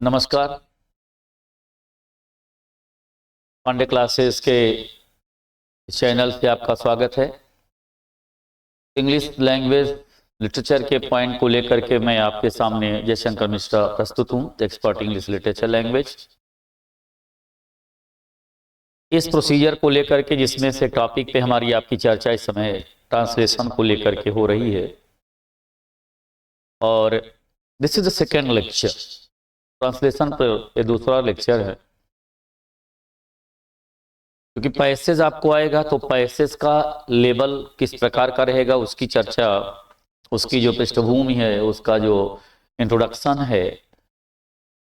नमस्कार। पांडे क्लासेस के चैनल से आपका स्वागत है। इंग्लिश लैंग्वेज लिटरेचर के पॉइंट को लेकर के मैं आपके सामने जयशंकर मिश्रा प्रस्तुत हूं, एक्सपर्ट इंग्लिश लिटरेचर लैंग्वेज। इस प्रोसीजर को लेकर के जिसमें से टॉपिक पे हमारी आपकी चर्चा इस समय ट्रांसलेशन को लेकर के हो रही है और this is the second lecture. Translation पर ये दूसरा लेक्चर है, क्योंकि पैसेज आपको आएगा तो पैसेज का लेवल किस प्रकार का रहेगा, उसकी चर्चा, उसकी जो पृष्ठभूमि है, उसका जो इंट्रोडक्शन है,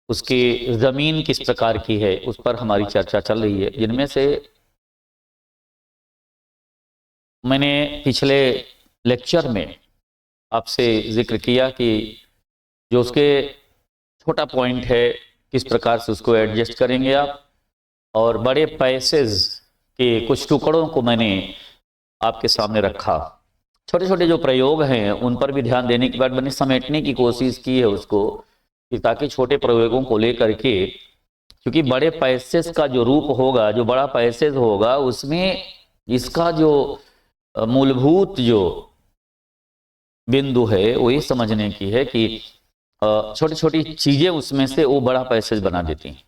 उसकी जमीन किस प्रकार की है, उस पर हमारी चर्चा चल रही है। जिनमें से मैंने पिछले लेक्चर में आपसे जिक्र किया कि जो उसके छोटा पॉइंट है किस प्रकार से उसको एडजस्ट करेंगे आप, और बड़े पैसेज के कुछ टुकड़ों को मैंने आपके सामने रखा। छोटे छोटे जो प्रयोग हैं उन पर भी ध्यान देने के बाद मैंने समेटने की कोशिश की है उसको, कि ताकि छोटे प्रयोगों को लेकर के, क्योंकि बड़े पैसेज का जो रूप होगा, जो बड़ा पैसेज होगा, उसमें इसका जो मूलभूत जो बिंदु है वो ये समझने की है कि छोटी छोटी चीजें उसमें से वो बड़ा पैसेज बना देती हैं।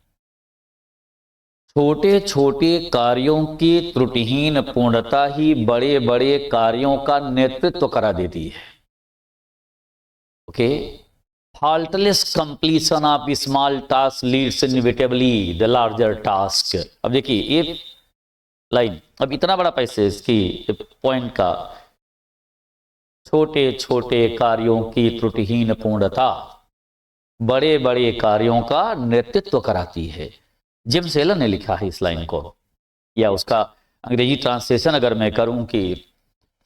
छोटे छोटे कार्यों की त्रुटिहीन पूर्णता ही बड़े बड़े कार्यों का नेतृत्व करा देती है। Okay, faultless completion of small task leads inevitably the larger task। अब देखिए ये लाइन, अब इतना बड़ा पैसेज की पॉइंट का, छोटे छोटे कार्यों की त्रुटिहीन पूर्णता बड़े बड़े कार्यों का नेतृत्व कराती है। जिम सेलर ने लिखा है इस लाइन को, या उसका अंग्रेजी ट्रांसलेशन अगर मैं करूं कि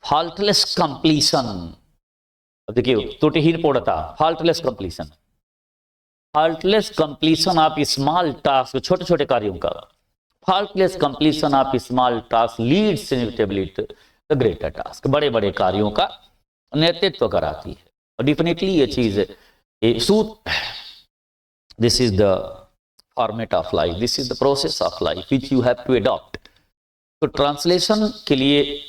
faultless completion। अब देखिए त्रुटिहीन पूर्णता, faultless completion, faultless completion of small task, छोटे छोटे कार्यों का, faultless completion of small task leads inevitably to the greater task, बड़े बड़े कार्यों का नेतृत्व कराती है। और डेफिनेटली ये चीज सूत्र, this is the format of life, this is the process of life which you have to adopt. तो ट्रांसलेशन के लिए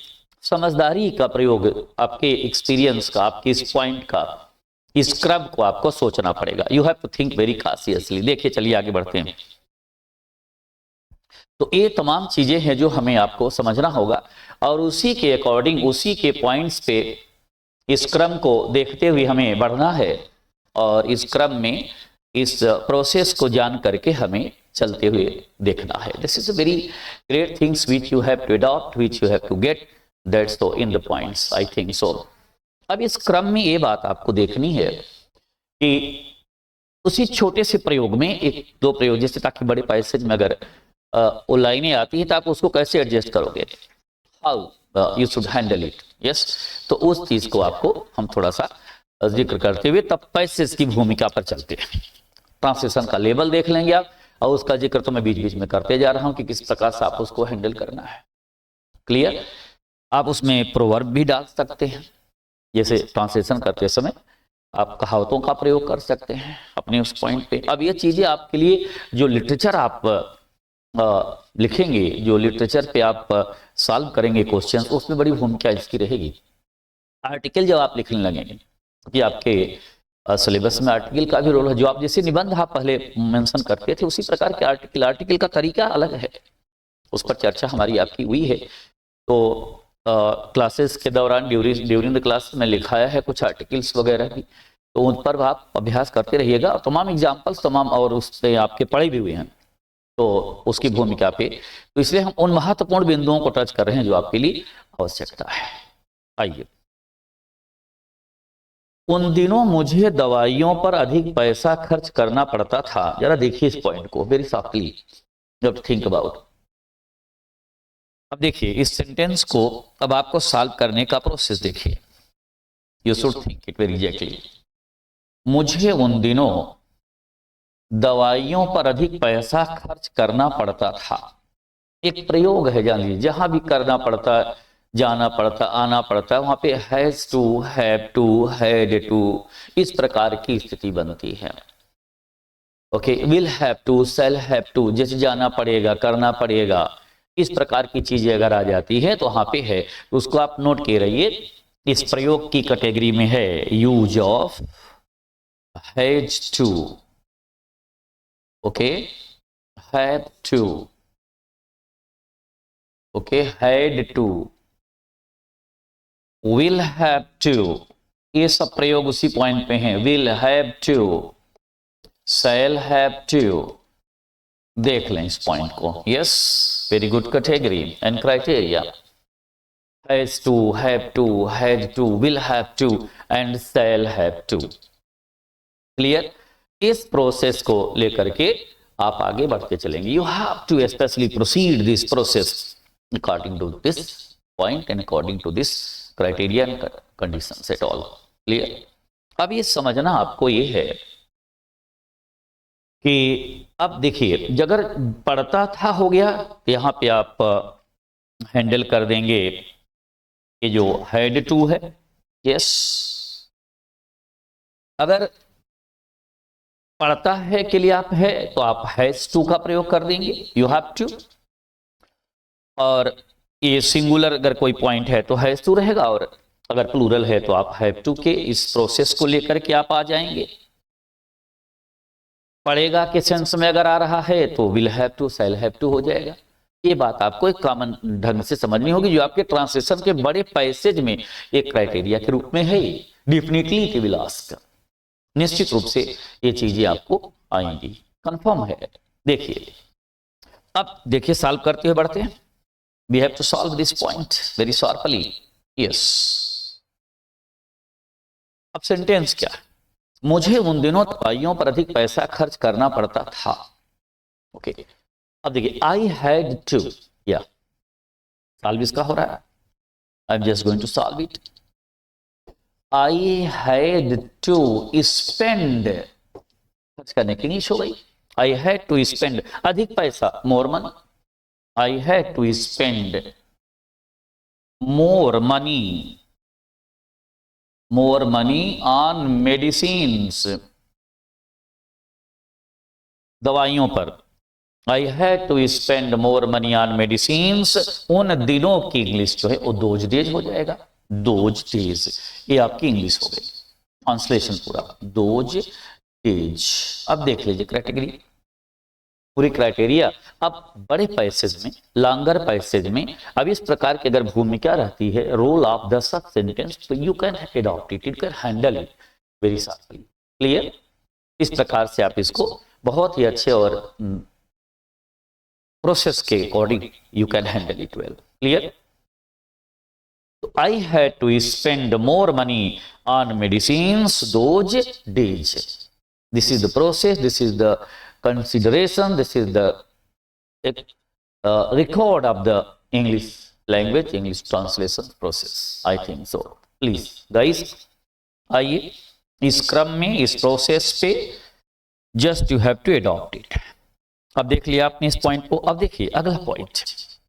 समझदारी का प्रयोग, आपके एक्सपीरियंस का, आपके इस पॉइंट का, इस क्रम को आपको सोचना पड़ेगा। You have to think very consciously. देखिए चलिए आगे बढ़ते हैं। तो ये तमाम चीजें हैं जो हमें आपको समझना होगा, और उसी के अकॉर्डिंग, उसी के पॉइंट्स पे इस क्रम को देखते हुए हमें बढ़ना है, और इस क्रम में इस प्रोसेस को जान करके हमें चलते हुए देखना है। This is a very great things which you have to adopt, which you have to get, that's so in the points, I think so. अब इस क्रम में ये बात आपको देखनी है कि उसी छोटे से प्रयोग में एक दो प्रयोग, जैसे ताकि बड़े पैसेज में अगर वो लाइनें आती हैं तो आप उसको कैसे एडजस्ट करोगे, how you should handle it. Yes, तो उस चीज को आपको हम थोड़ा सा जिक्र करते हुए तब पैसेज की भूमिका पर चलते हैं। ट्रांसलेशन का लेवल देख लेंगे आप, और उसका जिक्र तो मैं बीच बीच में करते जा रहा हूं कि किस प्रकार से आप उसको हैंडल करना है। क्लियर? आप उसमें प्रोवर्ब भी डाल सकते हैं, जैसे ट्रांसलेशन करते समय आप कहावतों का प्रयोग कर सकते हैं अपने उस पॉइंट पे। अब ये चीजें आपके लिए, जो लिटरेचर आप लिखेंगे, जो लिटरेचर पे आप सॉल्व करेंगे क्वेश्चन, उसमें बड़ी भूमिका इसकी रहेगी। आर्टिकल जब आप लिखने लगेंगे, कि आपके सिलेबस में आर्टिकल का भी रोल है। जो आप जैसे निबंध आप पहले मेंशन करते थे, उसी प्रकार के आर्टिकल का तरीका अलग है, उस पर चर्चा हमारी आपकी हुई है। तो क्लासेस के दौरान ड्यूरिंग द क्लास में लिखाया है कुछ आर्टिकल्स वगैरह भी, तो उन पर आप अभ्यास करते रहिएगा। और तमाम एग्जाम्पल्स, तमाम और उस पर आपके पढ़े भी हुए हैं, तो उसकी भूमिका पे, तो इसलिए हम उन महत्वपूर्ण बिंदुओं को टच कर रहे हैं जो आपके लिए आवश्यकता है। आइए, उन दिनों मुझे दवाइयों पर अधिक पैसा खर्च करना पड़ता था। जरा देखिए इस पॉइंट को वेरी सॉफ्टली, जब थिंक अबाउट। अब देखिए इस सेंटेंस को, अब आपको सॉल्व करने का प्रोसेस देखिए। You should think it very exactly. मुझे उन दिनों दवाइयों पर अधिक पैसा खर्च करना पड़ता था। एक प्रयोग है, जान लीजिए, जहां भी करना पड़ता, जाना पड़ता, आना पड़ता, वहां पे has to, have to, had to, इस प्रकार की स्थिति बनती है। Okay, will have to, shall have to, जैसे जाना पड़ेगा, करना पड़ेगा, इस प्रकार की चीजें अगर आ जाती है तो वहां पे है, तो उसको आप नोट किए रहिए, इस प्रयोग की कैटेगरी में है use of has to. Okay, have to, okay, had to, will have to, ये सब प्रयोग उसी पॉइंट पे हैं। Will have to, shall have to, देख लें इस पॉइंट को। Yes, very good category and criteria. Has to, have to, had to, will have to and shall have to. Clear? इस प्रोसेस को लेकर के आप आगे बढ़ते चलेंगे। You have to specially proceed this process according to this point and according to this criteria and conditions at all. Clear? अब ये समझना आपको ये है कि अब देखिए, अगर पढ़ता था हो गया तो यहां पे आप हैंडल कर देंगे कि जो हैड टू है। यस, अगर पढ़ता है के लिए आप है तो आप हैज टू का प्रयोग कर देंगे, यू हैव टू। और ये सिंगुलर अगर कोई पॉइंट है तो हैज टू रहेगा, और अगर प्लूरल है तो आप हैव टू के इस प्रोसेस को लेकर के आप आ जाएंगे। पढ़ेगा के सेंस में अगर आ रहा है तो will have to, shall have to हो जाएगा। ये बात आपको एक कॉमन ढंग से समझनी होगी, जो आपके ट्रांसलेशन के बड़े पैसेज में एक क्राइटेरिया के रूप में है। डेफिनेटली कि विल आस्क, निश्चित रूप से ये चीजें आपको आएंगी, कंफर्म है। देखिए, अब देखिए सॉल्व करते हुए बढ़ते हैं। We have to solve this point very sharply. Yes, अब सेंटेंस क्या है? मुझे उन दिनों दवाइयों पर अधिक पैसा खर्च करना पड़ता था। ओके, अब देखिए, आई हैड टू, या सॉल्व इसका हो रहा है। I am just going to solve it. I had to spend, खर्च करने की इंग्लिश हो गई। आई हैड टू स्पेंड, अधिक पैसा, more money. I had to spend more money, more money on medicines, दवाइयों पर। I had to spend more money on medicines, उन दिनों की इंग्लिश जो है वो दोज डेज हो जाएगा। दोज डेज, ये आपकी इंग्लिश हो गई, ट्रांसलेशन पूरा दोज डेज। अब देख लीजिए कैटेगरी, पूरी क्राइटेरिया। अब बड़े पैसेज में, लॉन्गर पैसेज में, अब इस प्रकार की अगर भूमिका रहती है, role of the sub sentence, तो you can adopt it, you can handle it very sharply. Clear? इस प्रकार से आप इसको बहुत ही अच्छे और प्रोसेस के according you can handle it well. Clear? I had to spend more money on medicines those days. This is the process, this is the consideration, this is the record of the English language, English translation process, I think so. Please guys, आइए इस क्रम में, इस process पे just you have to adopt it. अब देख लिया आपने इस पॉइंट को। अब देखिए अगला पॉइंट,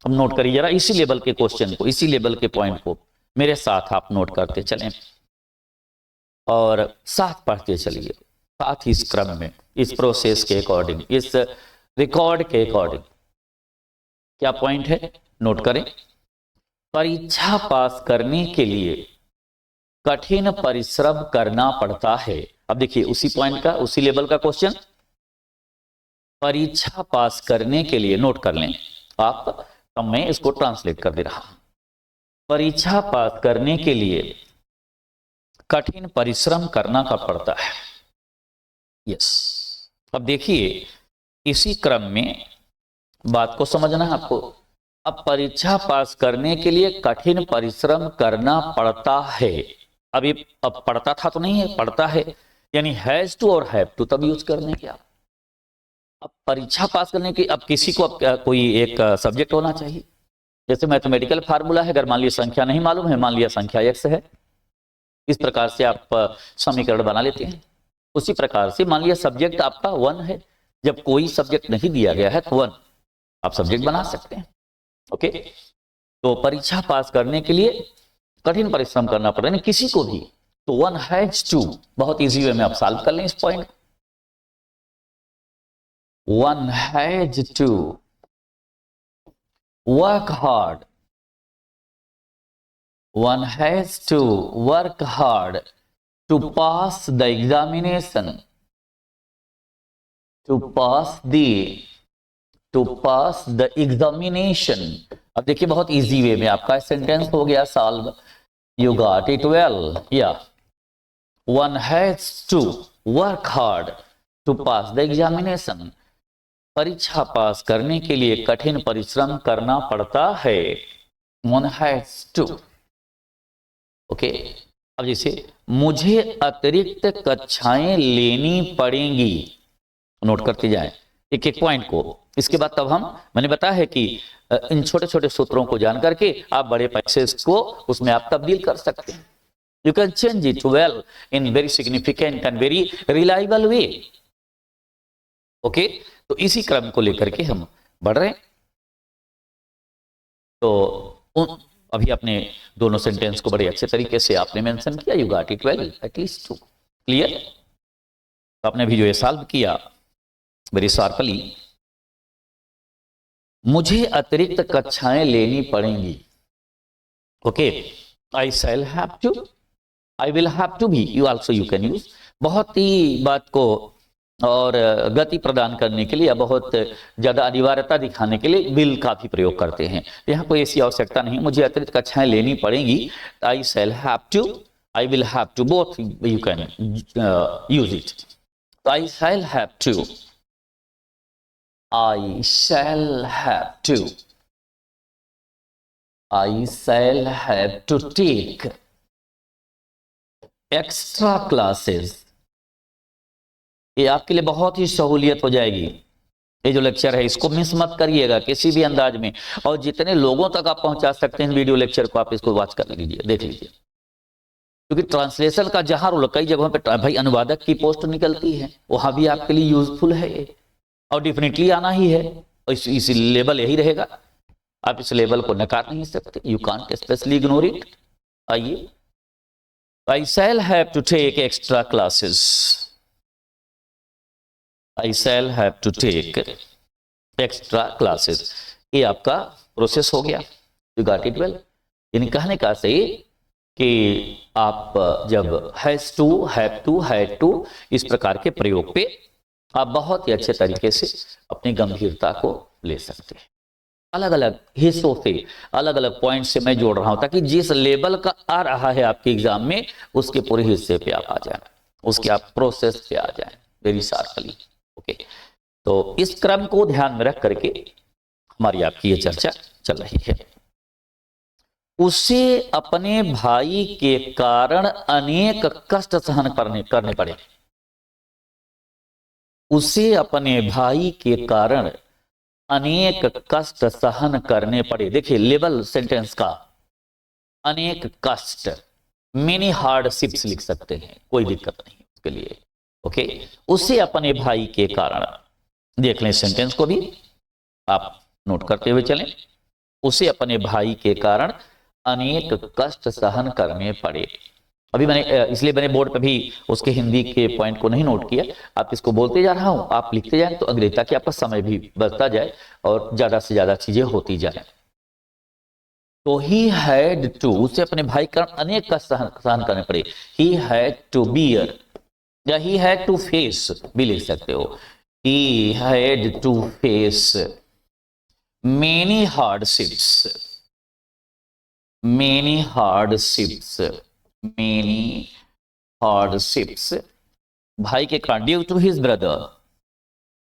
अब नोट करिए जरा इसी लेवल के क्वेश्चन को, इसी लेवल के पॉइंट को मेरे साथ आप नोट करते चलें और साथ पढ़ते चलिए, साथ ही इस क्रम में, इस प्रोसेस के अकॉर्डिंग, इस रिकॉर्ड के अकॉर्डिंग। क्या पॉइंट है? नोट करें। परीक्षा पास करने के लिए कठिन परिश्रम करना पड़ता है। अब देखिए उसी पॉइंट का, उसी लेवल का क्वेश्चन। परीक्षा पास करने के लिए, नोट कर लें आप, तो मैं इसको ट्रांसलेट कर दे रहा हूं। परीक्षा पास करने के लिए कठिन परिश्रम करना का पड़ता है। यस, अब देखिए इसी क्रम में बात को समझना है आपको। अब परीक्षा पास करने के लिए कठिन परिश्रम करना पड़ता है। अब ये अब पढ़ता था तो नहीं है, पढ़ता है, यानी हैज टू और हैव टू तब यूज करने के। आप अब परीक्षा पास करने की, अब किसी को अब कोई एक सब्जेक्ट होना चाहिए। जैसे मैथमेटिकल फार्मूला है, अगर मान लिया संख्या नहीं मालूम है, मान लिया संख्या x है, इस प्रकार से आप समीकरण बना लेते हैं। उसी प्रकार से मान लिया सब्जेक्ट आपका 1 है, जब कोई सब्जेक्ट नहीं दिया गया है तो 1 आप सब्जेक्ट बना सकते हैं। ओके, तो परीक्षा पास करने के लिए कठिन परिश्रम करना पड़ता है किसी को भी, तो 1 हैज टू, बहुत इजी वे में आप सॉल्व कर लें इस point. one has to work hard, one has to work hard to pass the examination, to pass the examination। अब देखिए बहुत इजी वे में आपका सेंटेंस हो गया solve. You got it well. या one has to work hard to pass the examination. परीक्षा pass करने के लिए कठिन परिश्रम करना पड़ता है। One has to. ओके, अब जैसे मुझे अतिरिक्त कक्षाएं लेनी पड़ेंगी, नोट करते जाएं एक एक पॉइंट को। इसके बाद तब मैंने बताया है कि इन छोटे छोटे सूत्रों को जान करके आप बड़े पैसेज को उसमें आप तब्दील कर सकते हैं। You can change it well in very significant and very reliable way. Okay, तो इसी क्रम को लेकर के हम बढ़ रहे हैं। तो अभी अपने दोनों सेंटेंस को बड़े अच्छे तरीके से आपने मेंशन किया। You got it well at least to. Clear? तो आपने भी जो ये सॉल्व किया वेरी शार्पली। मुझे अतिरिक्त कक्षाएं लेनी पड़ेंगी। Okay, I shall have to, I will have to भी you also you can use. बहुत ही बात को और गति प्रदान करने के लिए या बहुत ज्यादा अनिवार्यता दिखाने के लिए विल का भी प्रयोग करते हैं। यहाँ कोई ऐसी आवश्यकता नहीं। मुझे अतिरिक्त कक्षाएं लेनी पड़ेंगी, I shall have to, I will have to, both you can use it. तो I shall have to, I shall have to, I shall have to take extra classes। ये आपके लिए बहुत ही सहूलियत हो जाएगी। ये जो लेक्चर है इसको मिस मत करिएगा किसी भी अंदाज में, और जितने लोगों तक आप पहुंचा सकते हैं वीडियो लेक्चर को आप इसको वॉच कर लीजिए, देख लीजिए। क्योंकि ट्रांसलेशन का जहां रोल कई जगहों पे भाई अनुवादक की पोस्ट निकलती है, वहां भी आपके लिए यूजफुल है ये, और डेफिनेटली आना ही है। इस लेवल यही रहेगा, आप इस लेवल को नकार नहीं सकते। You can't specially ignore it. आइए, I shall have to take extra classes, I shall have to take extra classes. ये आपका प्रोसेस हो गया। You got it well. यानी कहने का सही कि आप जब has to, have to, had to इस प्रकार के प्रयोग पे आप बहुत ही अच्छे तरीके से अपनी गंभीरता को ले सकते हैं। अलग अलग हिस्सों से, अलग अलग पॉइंट से मैं जोड़ रहा हूं ताकि जिस लेवल का आ रहा है आपके एग्जाम में उसके पूरे हिस्से पे आप आ जाएं, उसके आप प्रोसेस पे आ जाएं वेरी शार्पली। ओके, तो इस क्रम को ध्यान में रख करके हमारी आपकी ये चर्चा चल रही है। उसे अपने भाई के कारण अनेक कष्ट सहन करने पड़े। उसे अपने भाई के कारण अनेक कष्ट सहन करने पड़े। देखिए लेवल सेंटेंस का, अनेक कष्ट, मेनी हार्डशिप्स लिख सकते हैं, कोई दिक्कत नहीं उसके लिए। ओके, उसे अपने भाई के कारण, देख लें सेंटेंस को भी आप नोट करते हुए चलें। उसे अपने भाई के कारण अनेक कष्ट सहन करने पड़े। अभी इसलिए मैंने बोर्ड पे भी उसके हिंदी के पॉइंट को नहीं नोट किया। आप इसको बोलते जा रहा हूं, आप लिखते जाएं तो अंग्रेजी, ताकि आपका समय भी बचता जाए और ज्यादा से ज्यादा चीजें होती जाए। तो ही हैड टू, उसे अपने भाई का अनेक कष्ट सहन करने पड़े। ही हैड टू बियर या ही हैड टू फेस भी लिख सकते हो। He had to face many hardships, many hardships, many hardships भाई के कारण, due to his brother,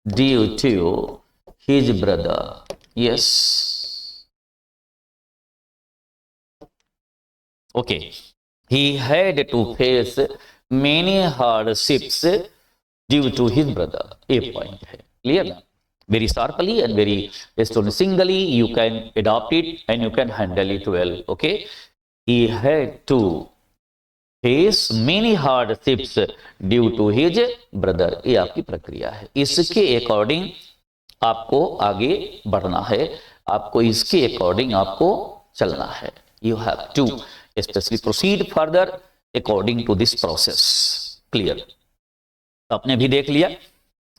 due to his brother. Yes, okay, he had to face many hardships due to his brother. ये point है, clear ना? Very sharply and very astonishingly you can adopt it and you can handle it well. Okay, he had to face many hardships due to his brother। ये आपकी प्रक्रिया है, इसके according आपको आगे बढ़ना है, आपको इसके अकॉर्डिंग आपको चलना है। You have to especially proceed further according to this process। Clear? आपने भी देख लिया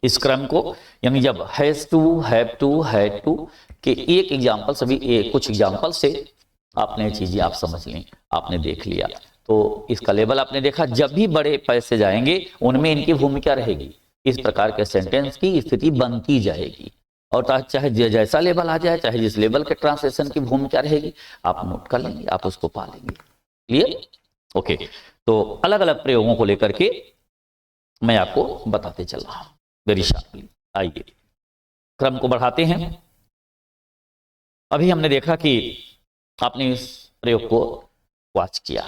इस क्रम को, यानी जब has to, have to, had to के एक एग्जाम्पल, सभी कुछ एग्जाम्पल से आपने चीजें आप समझ ली, आपने देख लिया। तो इसका लेवल आपने देखा, जब भी बड़े पैसे जाएंगे उनमें इनकी भूमिका रहेगी, इस प्रकार के सेंटेंस की स्थिति बनती जाएगी। और चाहे जैसा लेवल आ जाए, चाहे जिस लेवल के ट्रांसलेशन की भूमिका रहेगी, आप नोट कर लेंगे, आप उसको पा लेंगे। क्लियर? ओके। तो अलग अलग प्रयोगों को लेकर के मैं आपको बताते चल रहा हूं वेरी शार्पली। आइए क्रम को बढ़ाते हैं। अभी हमने देखा कि आपने इस प्रयोग को वॉच किया,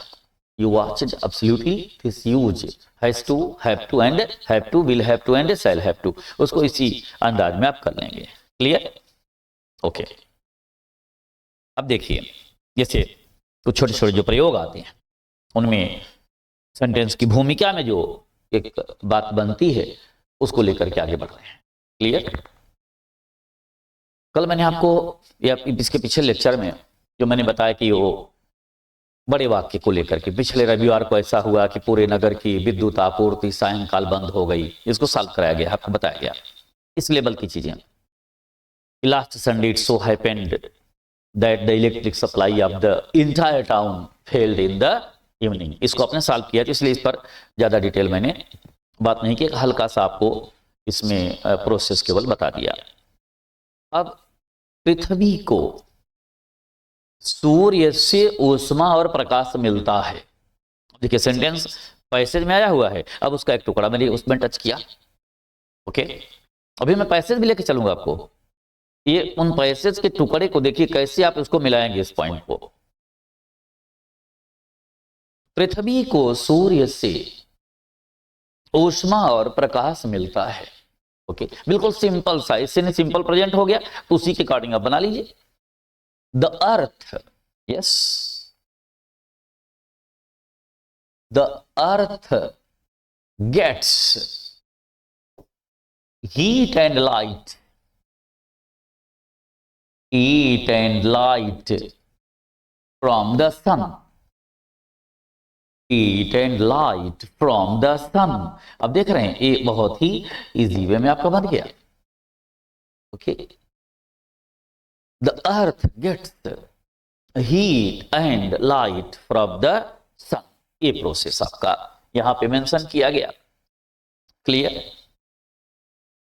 you watched absolutely this use has to, have to and have to, will have to and shall have to, उसको इसी अंदाज में आप कर लेंगे। क्लियर? ओके। अब देखिए, जैसे कुछ छोटे छोटे जो प्रयोग आते हैं उनमें सेंटेंस की भूमिका में जो एक बात बनती है उसको लेकर के आगे बढ़ रहे हैं। क्लियर? कल मैंने आपको या इसके पिछले लेक्चर में जो मैंने बताया कि वो बड़े वाक्य को लेकर के, पिछले रविवार को ऐसा हुआ कि पूरे नगर की विद्युत आपूर्ति सायंकाल बंद हो गई, इसको सॉल्व कराया गया, आपको बताया गया इस लेवल की चीजें। Last Sunday it so happened that the electric supply of the entire town failed in the evening, इसको आपने सॉल्व किया, तो इसलिए इस पर ज्यादा डिटेल मैंने बात नहीं की, हल्का सा आपको इसमें प्रोसेस केवल बता दिया। अब पृथ्वी को सूर्य से ऊष्मा और प्रकाश मिलता है। देखिए सेंटेंस पैसेज में आया हुआ है, अब उसका एक टुकड़ा मैंने उसमें टच किया। ओके, अभी मैं पैसेज भी लेके चलूंगा आपको, ये उन पैसेज के टुकड़े को देखिए कैसे आप इसको मिलाएंगे इस पॉइंट को। पृथ्वी को सूर्य से ऊष्मा और प्रकाश मिलता है। ओके, बिल्कुल सिंपल सा, इससे नहीं सिंपल प्रेजेंट हो गया, उसी के अकॉर्डिंग आप बना लीजिए। The earth, yes, the earth gets heat and light, heat and light from the sun, heat and light from the sun। अब देख रहे हैं ये बहुत ही इजी वे में आपका बन गया। Okay, the earth gets heat and light from the sun, ये प्रोसेस आपका यहां पे मेंशन किया गया। क्लियर?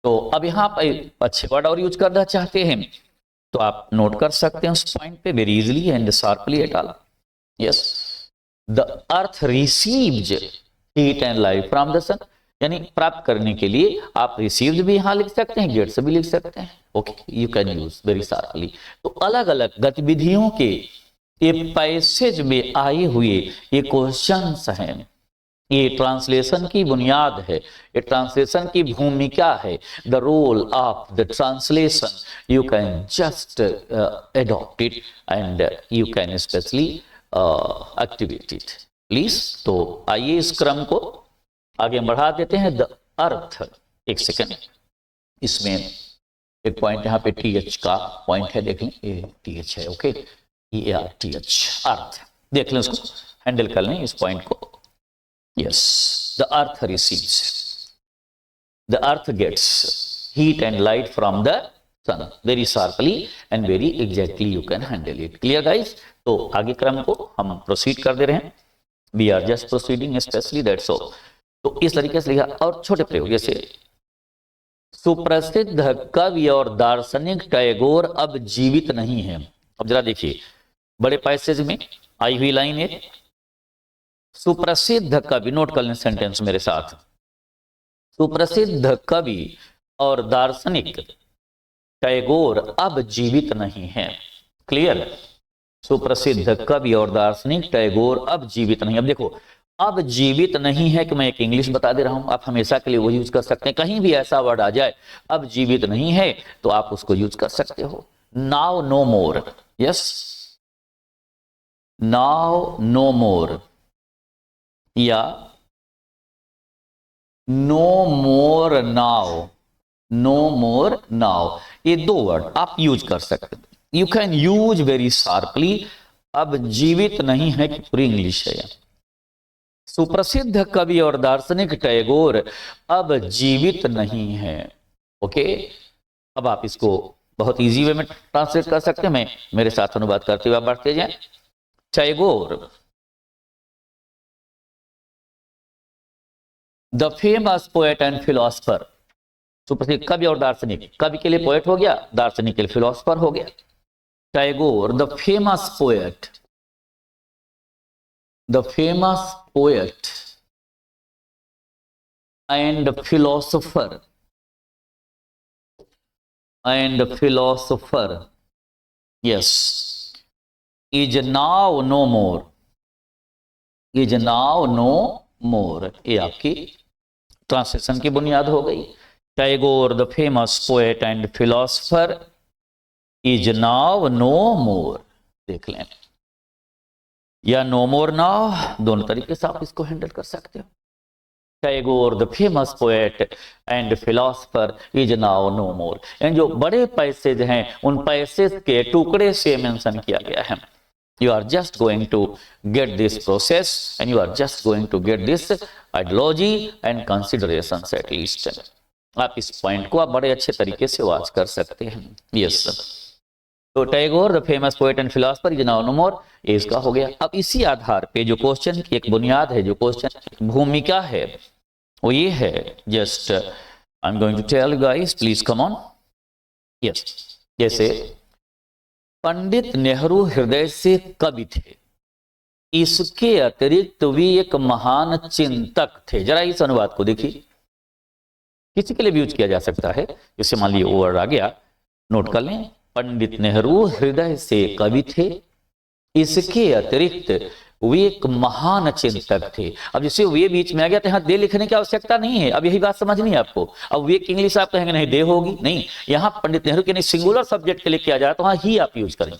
तो अब यहां पर अच्छे वर्ड और यूज करना चाहते हैं तो आप नोट कर सकते हैं उस पॉइंट पे very easily and sharply at all. Yes, the earth received heat and light from the sun, यानी प्राप्त करने के लिए आप रिसीव्ड भी यहां लिख सकते हैं, गेट्स भी लिख सकते हैं। Okay, you can use very sharply. तो अलग अलग गतिविधियों के ये पैसेज में आए हुए ये क्वेश्चंस हैं, ये ट्रांसलेशन की बुनियाद है, ये ट्रांसलेशन की भूमिका है। The role of the translation you can just adopt it and you can specially activate it please. तो आइए इस क्रम को आगे बढ़ा देते हैं। द अर्थ, एक सेकेंड, इसमें एक पॉइंट यहाँ पे TH का पॉइंट है, देख लें, ये TH है। ओके, ERTH, अर्थ, देख लें, उसको हैंडल कर लें इस पॉइंट को। Yes, the earth receives, the earth gets heat and light from the sun very sharply and very exactly you can handle it. Clear guys? तो आगे क्रम को हम प्रोसीड कर दे रहे हैं, we are just proceeding especially that's all। तो इस तरीके से लिखा। और छोटे प्रयोग जैसे सुप्रसिद्ध कवि और दार्शनिक टैगोर अब जीवित नहीं है। अब जरा देखिए, बड़े पैसेज में आई हुई लाइन है, सुप्रसिद्ध कवि, नोट कर लें सेंटेंस मेरे साथ, सुप्रसिद्ध कवि और दार्शनिक टैगोर अब जीवित नहीं है। क्लियर? सुप्रसिद्ध कवि और दार्शनिक टैगोर अब जीवित नहीं। अब देखो, अब जीवित नहीं है कि मैं एक इंग्लिश बता दे रहा हूं, आप हमेशा के लिए वो यूज कर सकते हैं। कहीं भी ऐसा वर्ड आ जाए अब जीवित नहीं है तो आप उसको यूज कर सकते हो। Now no more, yes, now no more या no more now, no more now, ये दो वर्ड आप यूज कर सकते हैं। You can use very sharply. अब जीवित नहीं है कि पूरी इंग्लिश है। सुप्रसिद्ध कवि और दार्शनिक टैगोर अब जीवित नहीं है। ओके, अब आप इसको बहुत इजी वे में ट्रांसलेट कर सकते हैं। मैं मेरे साथ अनुवाद करते हुए आप बढ़ते जाएं। Tagore, the famous poet and philosopher, सुप्रसिद्ध कवि और दार्शनिक। कवि के लिए पोएट हो गया, दार्शनिक के लिए फिलोसफर हो गया। Tagore the famous poet, the famous poet and philosopher, and philosopher, yes, is now no more, is now no more। ये आपकी ट्रांसलेशन की बुनियाद हो गई। Tagore the famous poet and philosopher is now no more. देख लें, या नो मोर नाउ, दोनों तरीके से आप इसको हैंडल कर सकते हो। Tagore the famous poet and philosopher is now no more. यानी जो बड़े पैसेज हैं उन पैसेज के टुकड़े से मेंशन किया गया है। You are just going to get this process and you are just going to get this ideology and considerations at least. आप इस पॉइंट को आप बड़े अच्छे तरीके से वॉच कर सकते हैं। यस, तो Tagore the famous poet and philosopher is now no more, ये इसका हो गया। अब इसी आधार पे जो क्वेश्चन की एक बुनियाद है, जो क्वेश्चन की भूमिका है, वो ये है। Just I am going to tell you guys, please come on. Yes, जैसे पंडित नेहरू हृदय से कवि थे, इसके अतिरिक्त भी एक महान चिंतक थे। जरा इस अनुवाद को देखिए, किसी के लिए भी यूज किया जा सकता है। जैसे मान लीजिए वर्ड आ गया, नोट कर लें। पंडित नेहरू हृदय से कवि थे, इसके अतिरिक्त वे एक महान चिंतक थे। अब जैसे वे बीच में आ गया तो यहाँ दे लिखने की आवश्यकता नहीं है। अब यही बात समझनी है आपको। अब वे की इंग्लिश आप कहेंगे नहीं दे होगी, नहीं, यहाँ पंडित नेहरू के नहीं सिंगुलर सब्जेक्ट के लिए किया जाए तो वहाँ ही आप यूज करेंगे।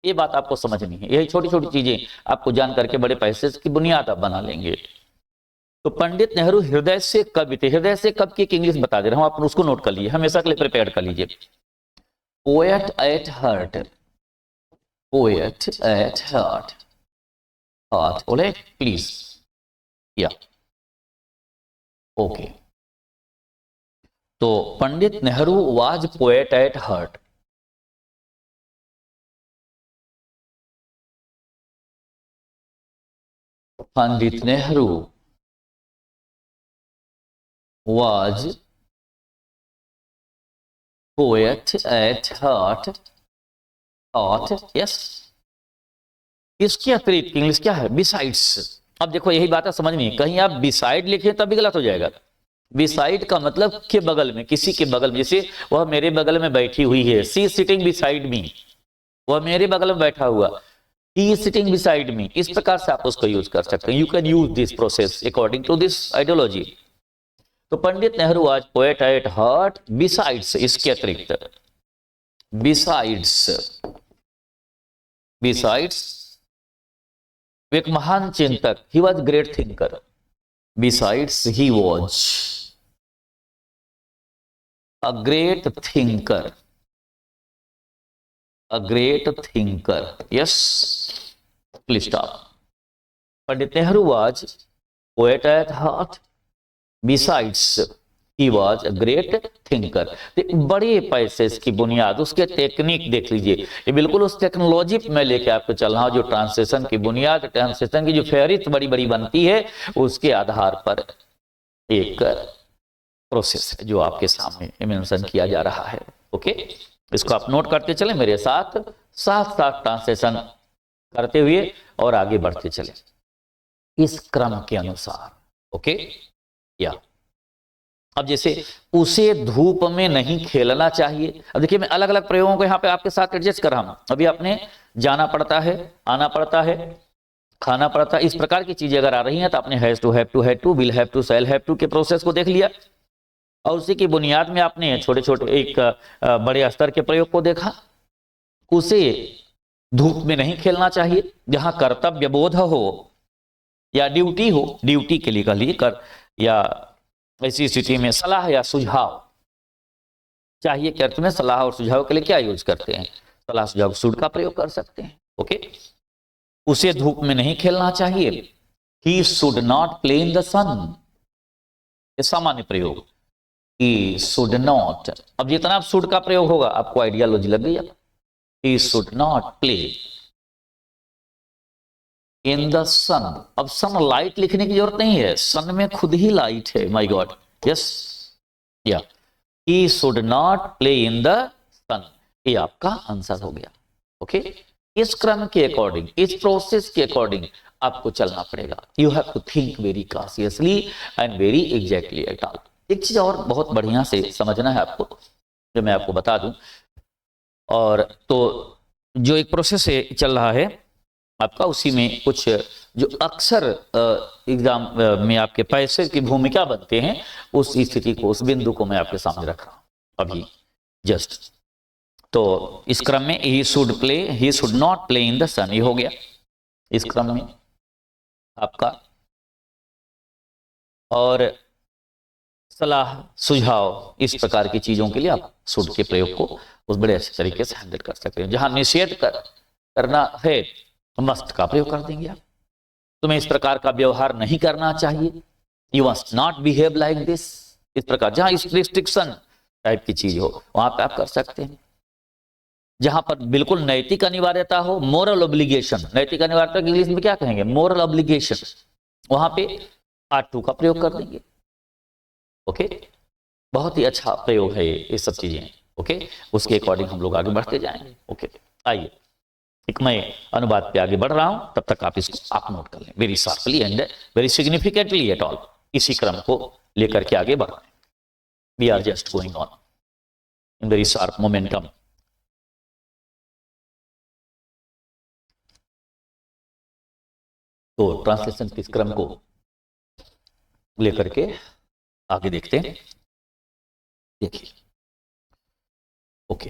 ये बात आपको समझनी है। यही छोटी छोटी चीजें आपको जान करके बड़े पैसे की बुनियाद आप बना लेंगे। तो पंडित नेहरू हृदय से कवि थे। हृदय से कवि की एक इंग्लिश बता दे रहा हूं, आप उसको नोट कर लीजिए, हमेशा के लिए प्रिपेयर कर लीजिए। Poet at heart, poet at heart, heart, ओले प्लीज, या ओके। तो Pandit Nehru was poet at heart. Pandit Nehru was poet at heart, thought, yes। इसके अतिरिक्त इंग्लिश क्या है? बिसाइड्स। अब देखो यही बात है समझनी, कहीं आप बिसाइड लिखें तब भी गलत हो जाएगा। बिसाइड का मतलब के बगल में, किसी के बगल में। जैसे वह मेरे बगल में बैठी हुई है, सी सिटिंग बिसाइड मी, वह मेरे बगल में बैठा हुआ, he is sitting beside me. इस प्रकार से आप उसको यूज कर सकते हैं। You can use this process according to this ideology. तो पंडित नेहरू आज पोएट एट हार्ट, बिसाइड्स, इसके अतिरिक्त, बिसाइड्स, बिसाइड्स एक महान चिंतक, he was great thinker. Besides he was a great thinker, a great thinker, yes, please stop. Pandit Nehru was poet at heart, Besides, he was a great thinker। बड़े पैसे की बुनियाद, उसके टेक्निक देख लीजिए। ये बिल्कुल उस टेक्नोलॉजी में लेके आपको चलना हो जो ट्रांसलेशन की बुनियाद, ट्रांसलेशन की जो फेहरिस्त बड़ी बड़ी बनती है, उसके आधार पर एक प्रोसेस है जो आपके सामने मेंशन किया जा रहा है। ओके, इसको आप नोट करते चले मेरे साथ, साथ साथ ट्रांसलेशन करते हुए और आगे बढ़ते चले इस क्रम के अनुसार। ओके, या अब जैसे उसे धूप में नहीं खेलना चाहिए। अब देखिए मैं अलग अलग प्रयोगों को यहाँ पे आपके साथ एडजस्ट कर रहा हूं। अभी आपने जाना पड़ता है, आना पड़ता है, खाना पड़ता है, इस प्रकार की चीजें अगर आ रही हैं तो आपने has to, have to, had to, will have to, shall have to के प्रोसेस को देख लिया, और उसी की बुनियाद में आपने छोटे छोटे एक बड़े स्तर के प्रयोग को देखा। उसे धूप में नहीं खेलना चाहिए, जहां कर्तव्य बोध हो या ड्यूटी हो, ड्यूटी के लिए कह लीजिए कर, या ऐसी स्थिति में सलाह या सुझाव चाहिए के अर्थ में सलाह और सुझाव के लिए क्या यूज करते हैं? सलाह सुझाव शुड का प्रयोग कर सकते हैं। ओके, उसे धूप में नहीं खेलना चाहिए, he should not play in the sun, ये सामान्य प्रयोग। ही शुड नॉट, अब जितना आप शुड का प्रयोग होगा आपको आइडियोलॉजी लग गई। अब he should not play in the sun, अब सन लाइट लिखने की जरूरत नहीं है, सन में खुद ही लाइट है, माय गॉड, यस या he should not play in the sun, ये आपका आंसर हो गया। ओके, इस क्रम के अकॉर्डिंग, इस प्रोसेस के अकॉर्डिंग आपको चलना पड़ेगा। You have to think very consciously and very exactly at all. एक चीज और बहुत बढ़िया से समझना है आपको, जो मैं आपको बता दूं, और तो जो एक प्रोसेस चल रहा है आपका, उसी में कुछ जो अक्सर एग्जाम में आपके पैसे की भूमिका बनते हैं, उस स्थिति को, उस बिंदु को मैं आपके सामने रख रहा हूं अभी जस्ट। तो इस क्रम में he should play, he should not play in the sun, ये हो गया इस क्रम में आपका। और सलाह सुझाव इस प्रकार की चीजों के लिए आप शुड के प्रयोग को उस बड़े अच्छे तरीके से हैंडल कर सकते हैं। जहां निषेध करना है मस्ट का प्रयोग कर देंगे आप, तुम्हें इस प्रकार का व्यवहार नहीं करना चाहिए, you must not behave like this, इस प्रकार जहां इस रिस्ट्रिक्शन टाइप की चीज हो वहां पे आप कर सकते हैं। जहां पर बिल्कुल नैतिक अनिवार्यता हो, मोरल ऑब्लिगेशन, नैतिक अनिवार्यता इंग्लिश में क्या कहेंगे, मोरल ऑब्लिगेशन, वहां पे R2 का प्रयोग कर देंगे। ओके, बहुत ही अच्छा प्रयोग है ये सब चीजें। ओके, उसके अकॉर्डिंग हम लोग आगे बढ़ते जाएंगे। ओके, आइए एक मैं अनुवाद पे आगे बढ़ रहा हूं, तब तक आप इसको आप नोट कर लें very sharply and very significantly at all. इसी क्रम को लेकर के आगे बढ़ रहे हैं, we are just going on in very sharp momentum. तो ट्रांसलेशन के इस क्रम को लेकर के आगे देखते हैं। देखिए, ओके,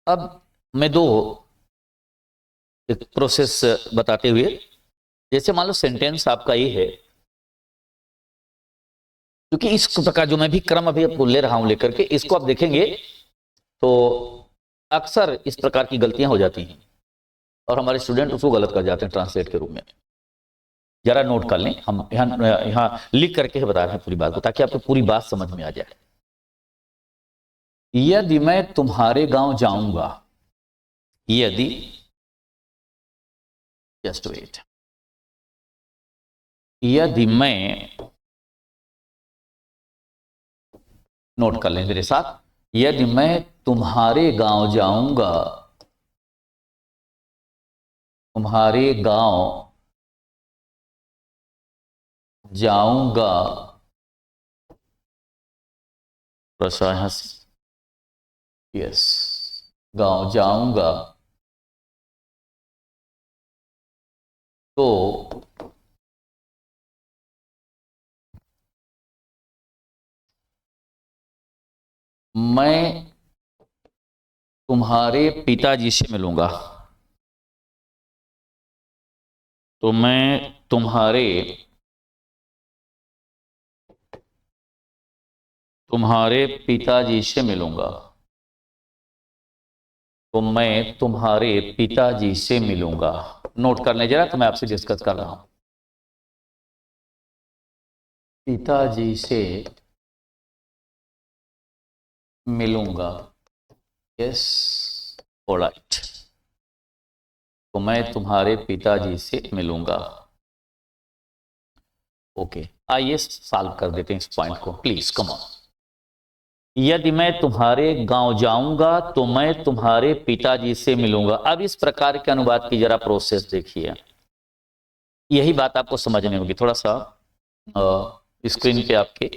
अब मैं दो एक प्रोसेस बताते हुए, जैसे मान लो सेंटेंस आपका ये है, क्योंकि इस प्रकार जो मैं भी क्रम अभी आपको ले रहा हूं लेकर के, इसको आप देखेंगे तो अक्सर इस प्रकार की गलतियां हो जाती हैं और हमारे स्टूडेंट उसको गलत कर जाते हैं ट्रांसलेट के रूप में। जरा नोट कर लें, हम यहाँ लिख करके बता रहे हैं पूरी बात को, ताकि आपको पूरी बात समझ में आ जाए। यदि मैं तुम्हारे गांव जाऊंगा, यदि, जस्ट वेट, यदि मैं, नोट कर लें मेरे साथ, यदि मैं तुम्हारे गांव जाऊंगा, तुम्हारे गांव जाऊंगा, यस, गांव जाऊंगा तो मैं तुम्हारे पिताजी से मिलूंगा, तो मैं तुम्हारे पिताजी से मिलूंगा, तो मैं तुम्हारे पिताजी से मिलूंगा। नोट कर लें जरा, तो मैं आपसे डिस्कस कर रहा हूं, पिताजी से मिलूंगा, यस, ऑलराइट, तो मैं तुम्हारे पिताजी से मिलूंगा। ओके, आइए सॉल्व कर देते हैं इस पॉइंट को, प्लीज कम ऑन। यदि मैं तुम्हारे गांव जाऊंगा तो मैं तुम्हारे पिताजी से मिलूंगा। अब इस प्रकार के अनुवाद की जरा प्रोसेस देखिए, यही बात आपको समझने होगी। थोड़ा सा स्क्रीन पे आपके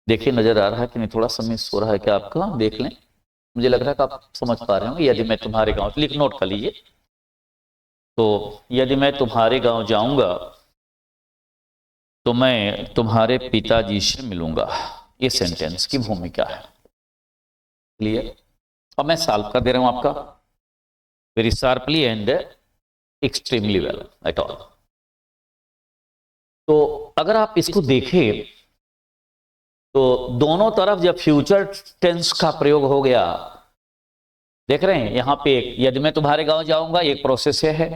देखिए, नजर आ रहा है कि नहीं, थोड़ा सा मिस हो रहा है क्या आपका, देख लें, मुझे लग रहा है कि आप समझ पा रहे होंगे। यदि मैं तुम्हारे गांव, लिख नोट कर लीजिए, तो यदि मैं तुम्हारे गांव जाऊंगा तो मैं तुम्हारे पिताजी से मिलूंगा, ये सेंटेंस की भूमिका है। क्लियर? अब मैं सॉल्व कर दे रहा हूं आपका very sharply and extremely well at all. तो अगर आप इसको देखें तो दोनों तरफ जब फ्यूचर टेंस का प्रयोग हो गया, देख रहे हैं यहां पे एक, यदि मैं तुम्हारे गांव जाऊंगा एक प्रोसेस है,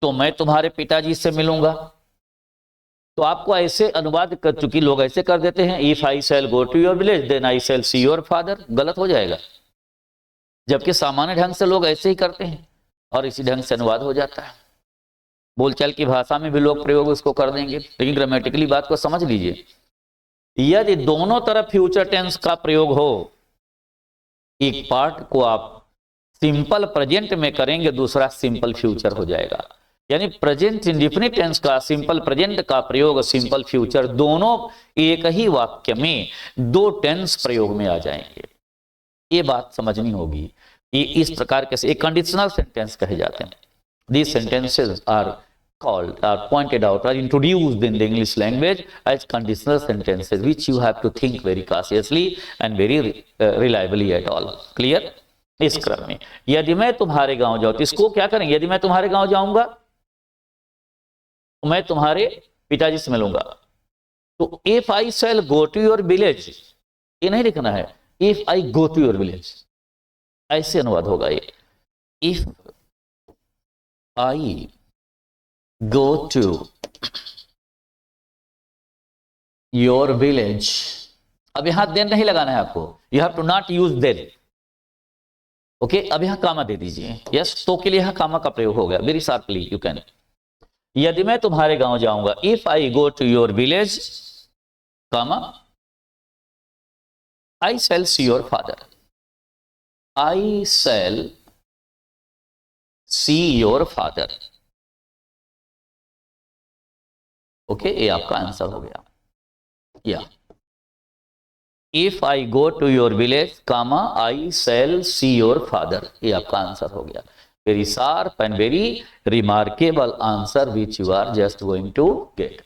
तो मैं तुम्हारे पिताजी से मिलूंगा, तो आपको ऐसे अनुवाद कर चुकी लोग ऐसे कर देते हैं, if I shall go to your village then I shall see your father, गलत हो जाएगा। जबकि सामान्य ढंग से लोग ऐसे ही करते हैं और इसी ढंग से अनुवाद हो जाता है। बोलचाल की भाषा में भी लोग प्रयोग उसको कर देंगे, लेकिन ग्रामेटिकली बात को समझ लीजिए। यदि दोनों तरफ फ्यूचर टेंस का प्रयोग हो, एक पार्ट को आप सिंपल प्रेजेंट में करेंगे, दूसरा सिंपल फ्यूचर हो जाएगा। यानी प्रेजेंट इंडेफिनिट टेंस का सिंपल प्रेजेंट का प्रयोग, सिंपल फ्यूचर, दोनों एक ही वाक्य में दो टेंस प्रयोग में आ जाएंगे। ये बात समझनी होगी। ये इस प्रकार के एक कंडीशनल सेंटेंस कहे जाते हैं। These sentences are called, are pointed out, are introduced in the English language as conditional sentences, which you have to think very cautiously and very reliably at all. Clear? इस क्रम में यदि मैं तुम्हारे गांव जाऊं, तो इसको क्या करेंगे? यदि मैं तुम्हारे गांव जाऊंगा तो मैं तुम्हारे पिताजी से मिलूंगा। तो if I shall go to your village, ये नहीं लिखना है, if I go to your village, ऐसे अनुवाद होगा ये। If I go to your village, अब यहां देन नहीं लगाना है आपको, you have to not use then, okay. अब यहां कामा दे दीजिए, यस, तो के लिए यहां कामा का प्रयोग हो गया, वेरी शार्पली यू कैन। यदि मैं तुम्हारे गांव जाऊंगा, if I go to your village, comma I shall see your father, I shall see your father, okay, ये आपका आंसर हो गया। या if I go to your village, comma I shall see your father, ये आपका answer हो गया। Very sharp and very remarkable answer which you are just going to get.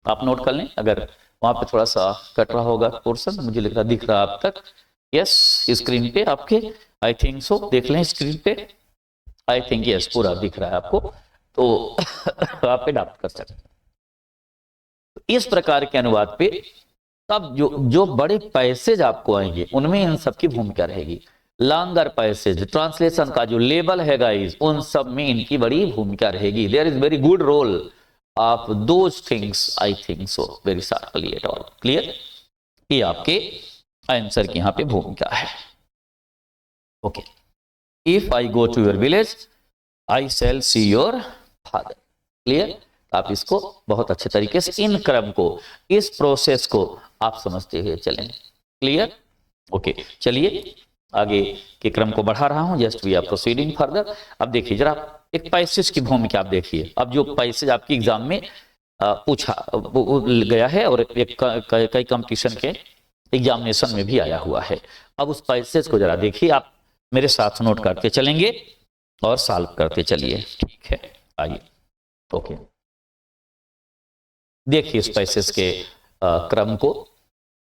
आप नोट कर लें, अगर वहां पे थोड़ा सा कट रहा होगा पोर्शन, मुझे लग रहा दिख रहा आप तक, यस, स्क्रीन पे आपके, आई थिंक सो, देख लें स्क्रीन पे, आई थिंक यस, पूरा दिख रहा है आपको, तो आप अडॉप्ट कर सकते हैं। इस प्रकार के अनुवाद पे तब जो बड़े पैसेज आपको आएंगे उनमें इन सब की भूमिका रहेगी। लॉन्गर पैसेज, ट्रांसलेशन का जो लेवल है गाइस, उन सब में इनकी बड़ी भूमिका रहेगी। There is very good role of those things, I think so, very sharply at all. Clear? ये आपके आंसर की यहां पे भूमिका है। Okay, if I go to your village I shall see your father. Clear? आप इसको बहुत अच्छे तरीके से, इन क्रम को, इस प्रोसेस को आप समझते हुए चलेंगे। क्लियर? ओके, चलिए आगे के क्रम को बढ़ा रहा हूं, just we are proceeding further. अब देखिए जरा, एक पैसेज की भूमिका आप देखिए। अब जो पैसेज आपके एग्जाम में पूछा गया है और एक कई कंपटीशन के एग्जामिनेशन में भी आया हुआ है, अब उस पैसेज को जरा देखिए, आप मेरे साथ नोट करते चलेंगे और सॉल्व करते चलिए। ठीक है, आइए। ओके, देखिए इस पैसेज के क्रम को।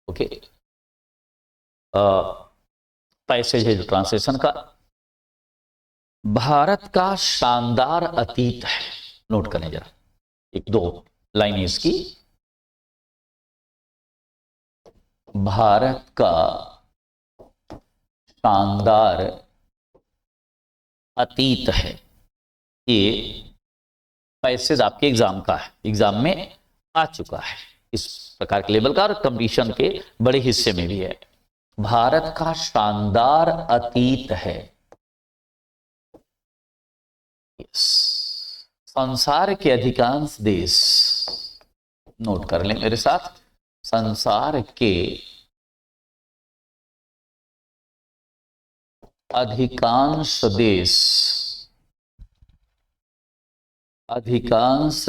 ओके, पैसेज है जो ट्रांसलेशन का, भारत का शानदार अतीत है। नोट करें जरा, एक दो लाइन इसकी, भारत का शानदार अतीत है। ये पैसेज आपके एग्जाम का है, एग्जाम में आ चुका है इस प्रकार के लेवल का, और कंपटीशन के बड़े हिस्से में भी है। भारत का शानदार अतीत है। संसार के अधिकांश देश, नोट कर लें मेरे साथ, संसार के अधिकांश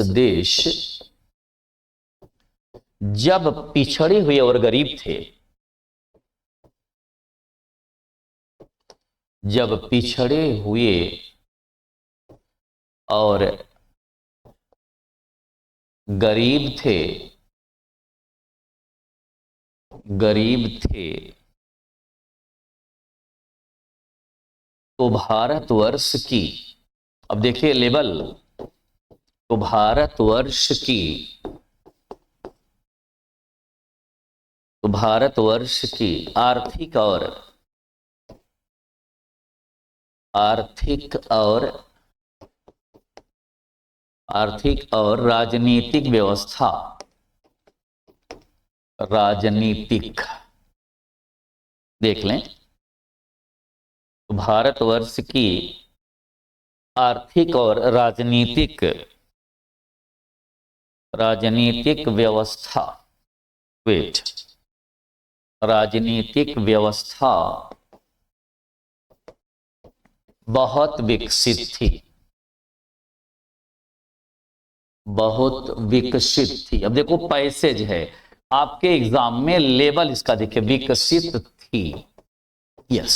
देश जब पिछड़े हुए और गरीब थे, जब पिछड़े हुए और गरीब थे, तो भारतवर्ष की, अब देखिए लेवल, तो भारतवर्ष की आर्थिक और राजनीतिक व्यवस्था राजनीतिक, देख लें तो भारतवर्ष की आर्थिक और राजनीतिक व्यवस्था, वेट, राजनीतिक व्यवस्था बहुत विकसित थी, बहुत विकसित थी। अब देखो पैसेज है आपके एग्जाम में, लेवल इसका देखिए, विकसित थी, यस।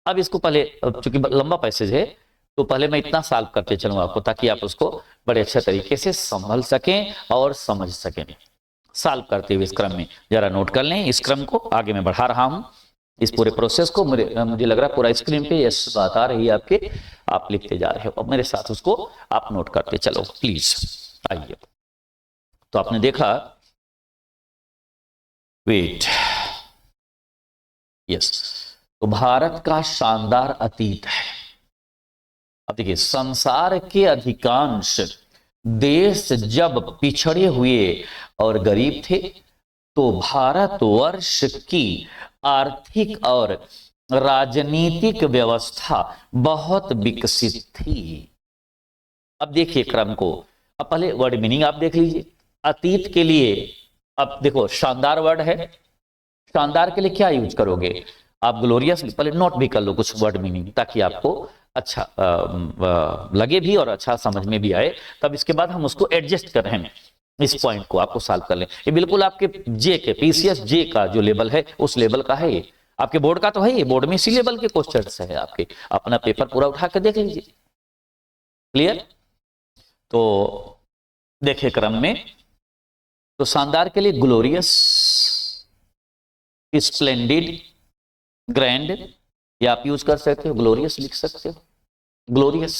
अब इसको पहले, चूंकि लंबा पैसेज है तो पहले मैं इतना सॉल्व करते चलूंगा आपको, ताकि आप उसको बड़े अच्छे तरीके से संभल सकें और समझ सकें। सॉल्व करते हुए इस क्रम में जरा नोट कर लें, इस क्रम को आगे मैं बढ़ा रहा हूं, इस पूरे प्रोसेस को मुझे लग रहा है पूरा स्क्रीन पे यस बात आ रही है आपके, आप लिखते जा रहे हो, अब मेरे साथ उसको आप नोट करते चलो प्लीज। आइए, तो आपने देखा, वेट, यस, तो भारत का शानदार अतीत है। अब देखिए, संसार के अधिकांश देश जब पिछड़े हुए और गरीब थे, तो भारतवर्ष की आर्थिक और राजनीतिक व्यवस्था बहुत विकसित थी। अब देखिए क्रम को, अब पहले वर्ड मीनिंग आप देख लीजिए। अतीत के लिए, अब देखो शानदार वर्ड है, शानदार के लिए क्या यूज करोगे आप? ग्लोरियस, पहले नोट भी कर लो कुछ वर्ड मीनिंग, ताकि आपको अच्छा लगे भी और अच्छा समझ में भी आए। तब इसके बाद हम उसको एडजस्ट कर रहे हैं, इस पॉइंट को आपको सॉल्व कर लें। ये बिल्कुल आपके जे के, पीसीएस जे का जो लेवल है उस लेवल का है ये, आपके बोर्ड का तो है ये, बोर्ड में इसी लेवल के क्वेश्चन है आपके, अपना पेपर पूरा उठा के देख लीजिए। क्लियर? तो देखिए क्रम में, तो शानदार के लिए ग्लोरियस, स्प्लेंडिड, ग्रैंड, या आप यूज कर सकते हो ग्लोरियस, लिख सकते हो ग्लोरियस।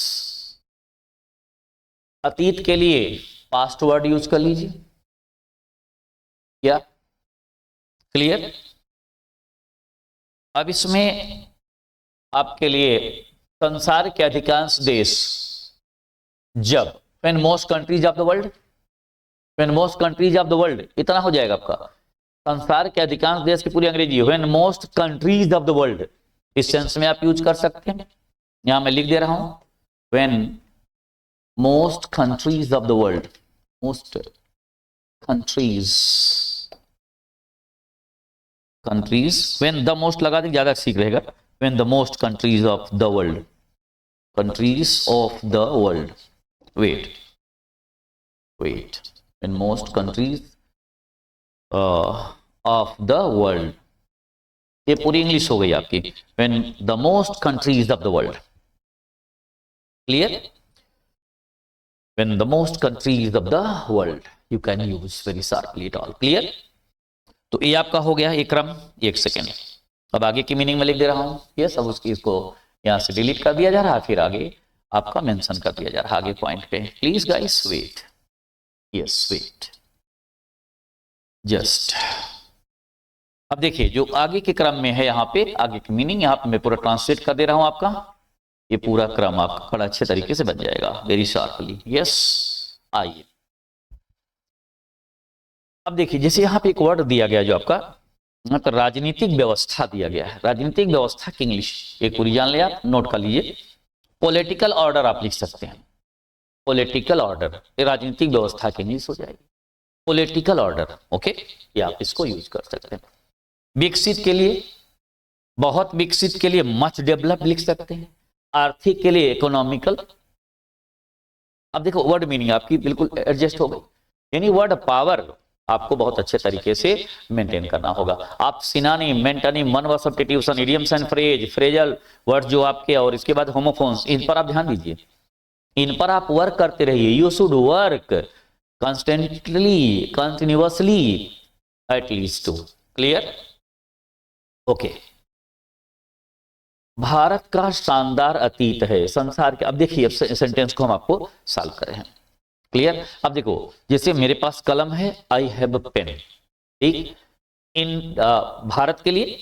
अतीत के लिए पास्ट वर्ड यूज कर लीजिए, क्या? क्लियर? अब इसमें आपके लिए संसार के अधिकांश देश जब, when most countries of the world, when most countries of the world, इतना हो जाएगा आपका। संसार के अधिकांश देश की पूरी अंग्रेजी, when most countries of the world, इस सेंस में आप यूज कर सकते हैं। यहां मैं लिख दे रहा हूं, when most countries of the world, most countries, when the most लगा दें ज्यादा ठीक रहेगा, when the most countries of the world, countries of the world, wait, when most countries of the world, ये पूरी इंग्लिश हो गई आपकी, when the most countries of the world. Clear? When the most countries of the world, you can use very sharply it all. Clear? तो ये आपका हो गया ये क्रम। एक सेकेंड, अब आगे की मीनिंग में लिख दे रहा हूं, यस। अब उसकी इसको यहां से डिलीट कर दिया जा रहा है, फिर आगे आपका मेंशन कर दिया जा रहा है आगे पॉइंट पे। Please guys wait, yes wait, just. अब देखिए जो आगे के क्रम में है, यहां पे आगे की मीनिंग यहां पे मैं पूरा ट्रांसलेट कर दे रहा हूं आपका, ये पूरा क्रम आपका बड़ा अच्छे तरीके से बन जाएगा, वेरी शार्पली, यस। आइए अब देखिए, जैसे यहां पे एक वर्ड दिया गया जो आपका, तो राजनीतिक व्यवस्था दिया गया है। राजनीतिक व्यवस्था की इंग्लिश एक पूरी जान ले, आप नोट कर लीजिए। पॉलिटिकल ऑर्डर आप लिख सकते हैं, पॉलिटिकल ऑर्डर, राजनीतिक व्यवस्था की इंग्लिश हो जाएगी पॉलिटिकल ऑर्डर, ओके, या आप इसको यूज कर सकते हैं। विकसित के लिए, बहुत विकसित के लिए मच डेवलप लिख सकते हैं। आर्थिक के लिए इकोनॉमिकल। अब देखो वर्ड मीनिंग आपकी बिल्कुल एडजस्ट हो गई, यानी वर्ड पावर आपको बहुत अच्छे तरीके से मेंटेन करना होगा। आप synonym, metonym, one word substitution, idioms and phrase, phrasal word जो आपके, और इसके बाद होमोफोन्स, इन पर आप ध्यान दीजिए, इन पर आप वर्क करते रहिए। You should work constantly, continuously, at least two. Clear? Okay. Bharat का शानदार अतीत है संसार के, अब देखिए सेंटेंस को हम आपको सॉल्व करे हैं। क्लियर? अब देखो, जैसे मेरे पास कलम है, आई हैव अ पेन, ठीक। इन भारत के लिए,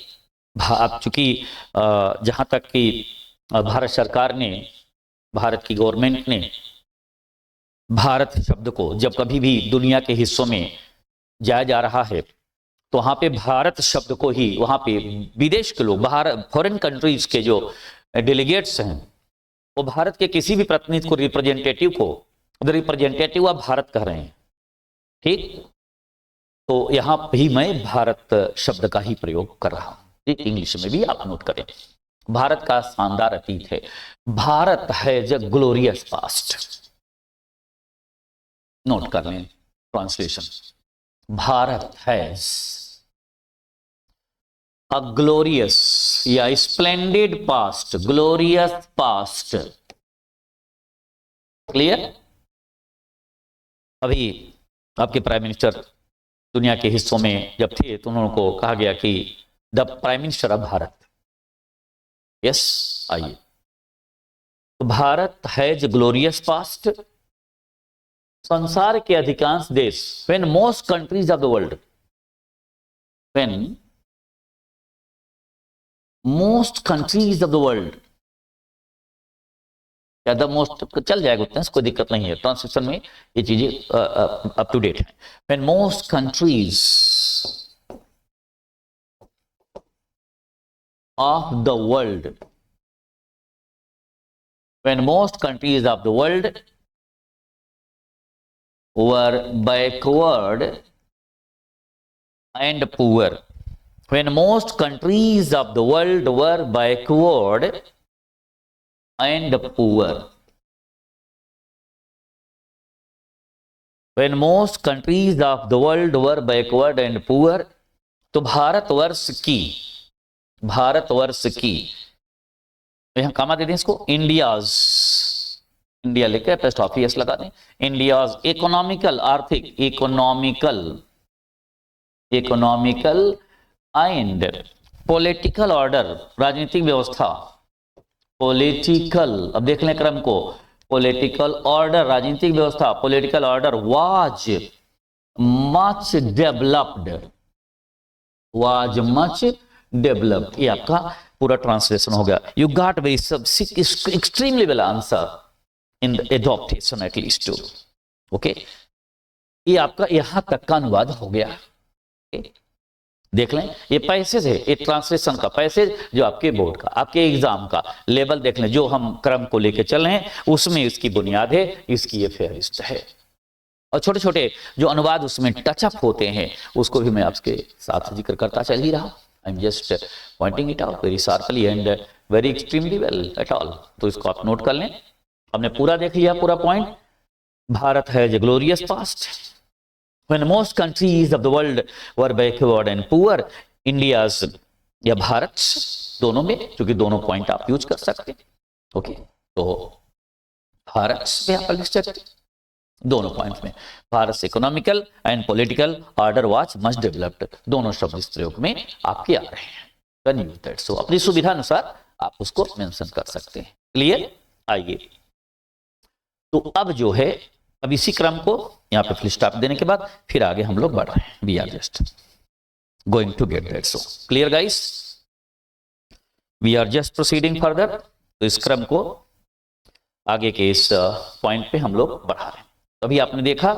आप चूंकि जहां तक कि भारत सरकार ने, भारत की गवर्नमेंट ने भारत शब्द को जब कभी भी दुनिया के हिस्सों में जाया जा रहा है, तो वहां पे भारत शब्द को ही वहां पे विदेश के लोग, बाहर फॉरेन कंट्रीज के जो डेलीगेट्स हैं, वो भारत के किसी भी प्रतिनिधि को, रिप्रेजेंटेटिव ऑफ भारत कह रहे हैं। ठीक, तो यहां भी मैं भारत शब्द का ही प्रयोग कर रहा हूं। ठीक, इंग्लिश में भी आप नोट करें, भारत का शानदार अतीत है, Bharat has a glorious past. नोट कर लें translation, Bharat has a glorious या splendid past, glorious past. Clear? अभी आपके प्राइम मिनिस्टर दुनिया के हिस्सों में जब थे तो उन्होंने को कहा गया कि the prime minister of Bharat. Yes, आइए, तो भारत हैज ग्लोरियस पास्ट। संसार के अधिकांश देश, when most countries of the world, when most countries of the world, या द मोस्ट चल जाएगा उतना, कोई दिक्कत नहीं है, ट्रांसलेशन में ये चीजें अप टू डेट है। When most countries of the world, when most countries of the world were backward and poor, when most countries of the world were backward and poor, when most countries of the world were backward and poor, तो भारतवर्ष की यहां कामा दे दें इसको, India's, India लेकर paste office लगा दें, India's economical, आर्थिक, economical and political order, राजनीतिक व्यवस्था, पॉलिटिकल, अब देख लें क्रम को, पॉलिटिकल ऑर्डर, राजनीतिक व्यवस्था, political order was much developed, ये आपका पूरा ट्रांसलेशन हो गया। You got very extremely well answer in the adaptation at least too. Okay, ये आपका यहां तक का अनुवाद हो गया। okay? देख लें, ये पैसेज है, ये ट्रांसलेशन का पैसेज जो आपके बोर्ड का, आपके एग्जाम का लेवल देख लें, जो हम क्रम को लेके चल रहे हैं उसमें इसकी बुनियाद है, इसकी ये फेहरिस्त है, और छोटे छोटे जो अनुवाद उसमें टचअप होते हैं उसको भी मैं आपके साथ जिक्र करता चल ही रहा हूं। आई am just pointing it out very sharply and very extremely well at all. तो इसको आप नोट कर लें। हमने पूरा देख लिया, पूरा point, Bharat has a glorious past, when most countries of the world were backward and poor, India's या भारत, दोनों में, क्योंकि दोनों पॉइंट आप यूज कर सकते हैं। ओके, तो भारत में आप लिख सकते, दोनों पॉइंट में Bharat economical and political order was much developed, दोनों शब्द इस प्रयोग में आपके आ रहे हैं। सो अपनी सुविधा अनुसार आप उसको मेंशन कर सकते हैं। क्लियर? आइए, तो अब जो है, अब इसी क्रम को यहाँ पे फुल स्टॉप देने के बाद फिर आगे हम लोग बढ़ रहे हैं। We are just going to get that. So clear guys, we are just proceeding further. तो इस क्रम को आगे के इस पॉइंट पे हम लोग बढ़ा रहे हैं। अभी आपने देखा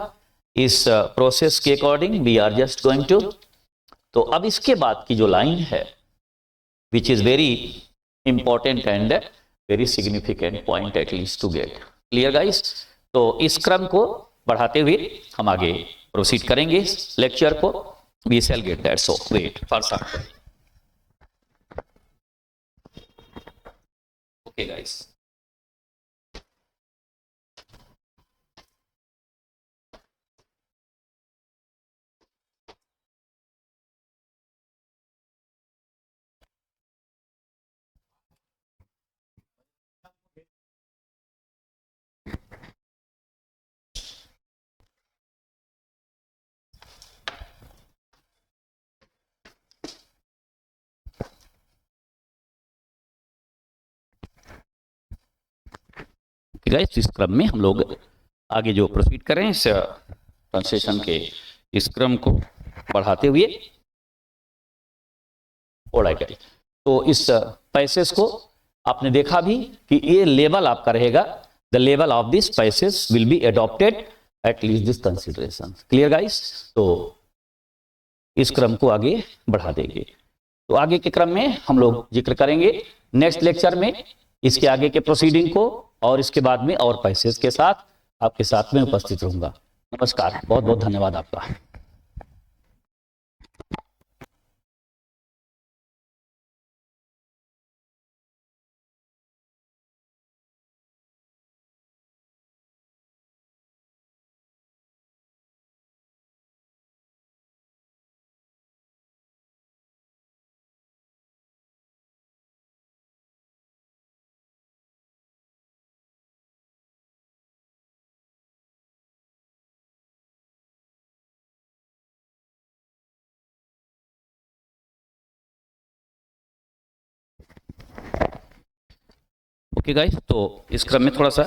इस प्रोसेस के according we are just going to, तो अब इसके बाद की जो लाइन है which is very important and very significant point at least to get. Clear guys? तो इस क्रम को बढ़ाते हुए हम आगे प्रोसीड करेंगे इस लेक्चर को। We shall get that, so wait for some. Okay guys, इस क्रम में हम लोग आगे जो प्रोसीड करें इस ट्रांसलेशन के इस क्रम को बढ़ाते हुए। ऑलराइट, तो इस पैसेज को आपने देखा भी कि ये लेवल आपका रहेगा, the level of this passage will be adopted at least this consideration. Clear guys? तो इस क्रम को आगे बढ़ा देंगे। तो आगे के क्रम में हम लोग जिक्र करेंगे नेक्स्ट लेक्चर में इसके आगे के प्रोसीडिंग को, और इसके बाद में और पैसेज के साथ आपके साथ में उपस्थित रहूंगा। नमस्कार, बहुत बहुत धन्यवाद आपका। ओके गाइस, तो इस क्रम में थोड़ा सा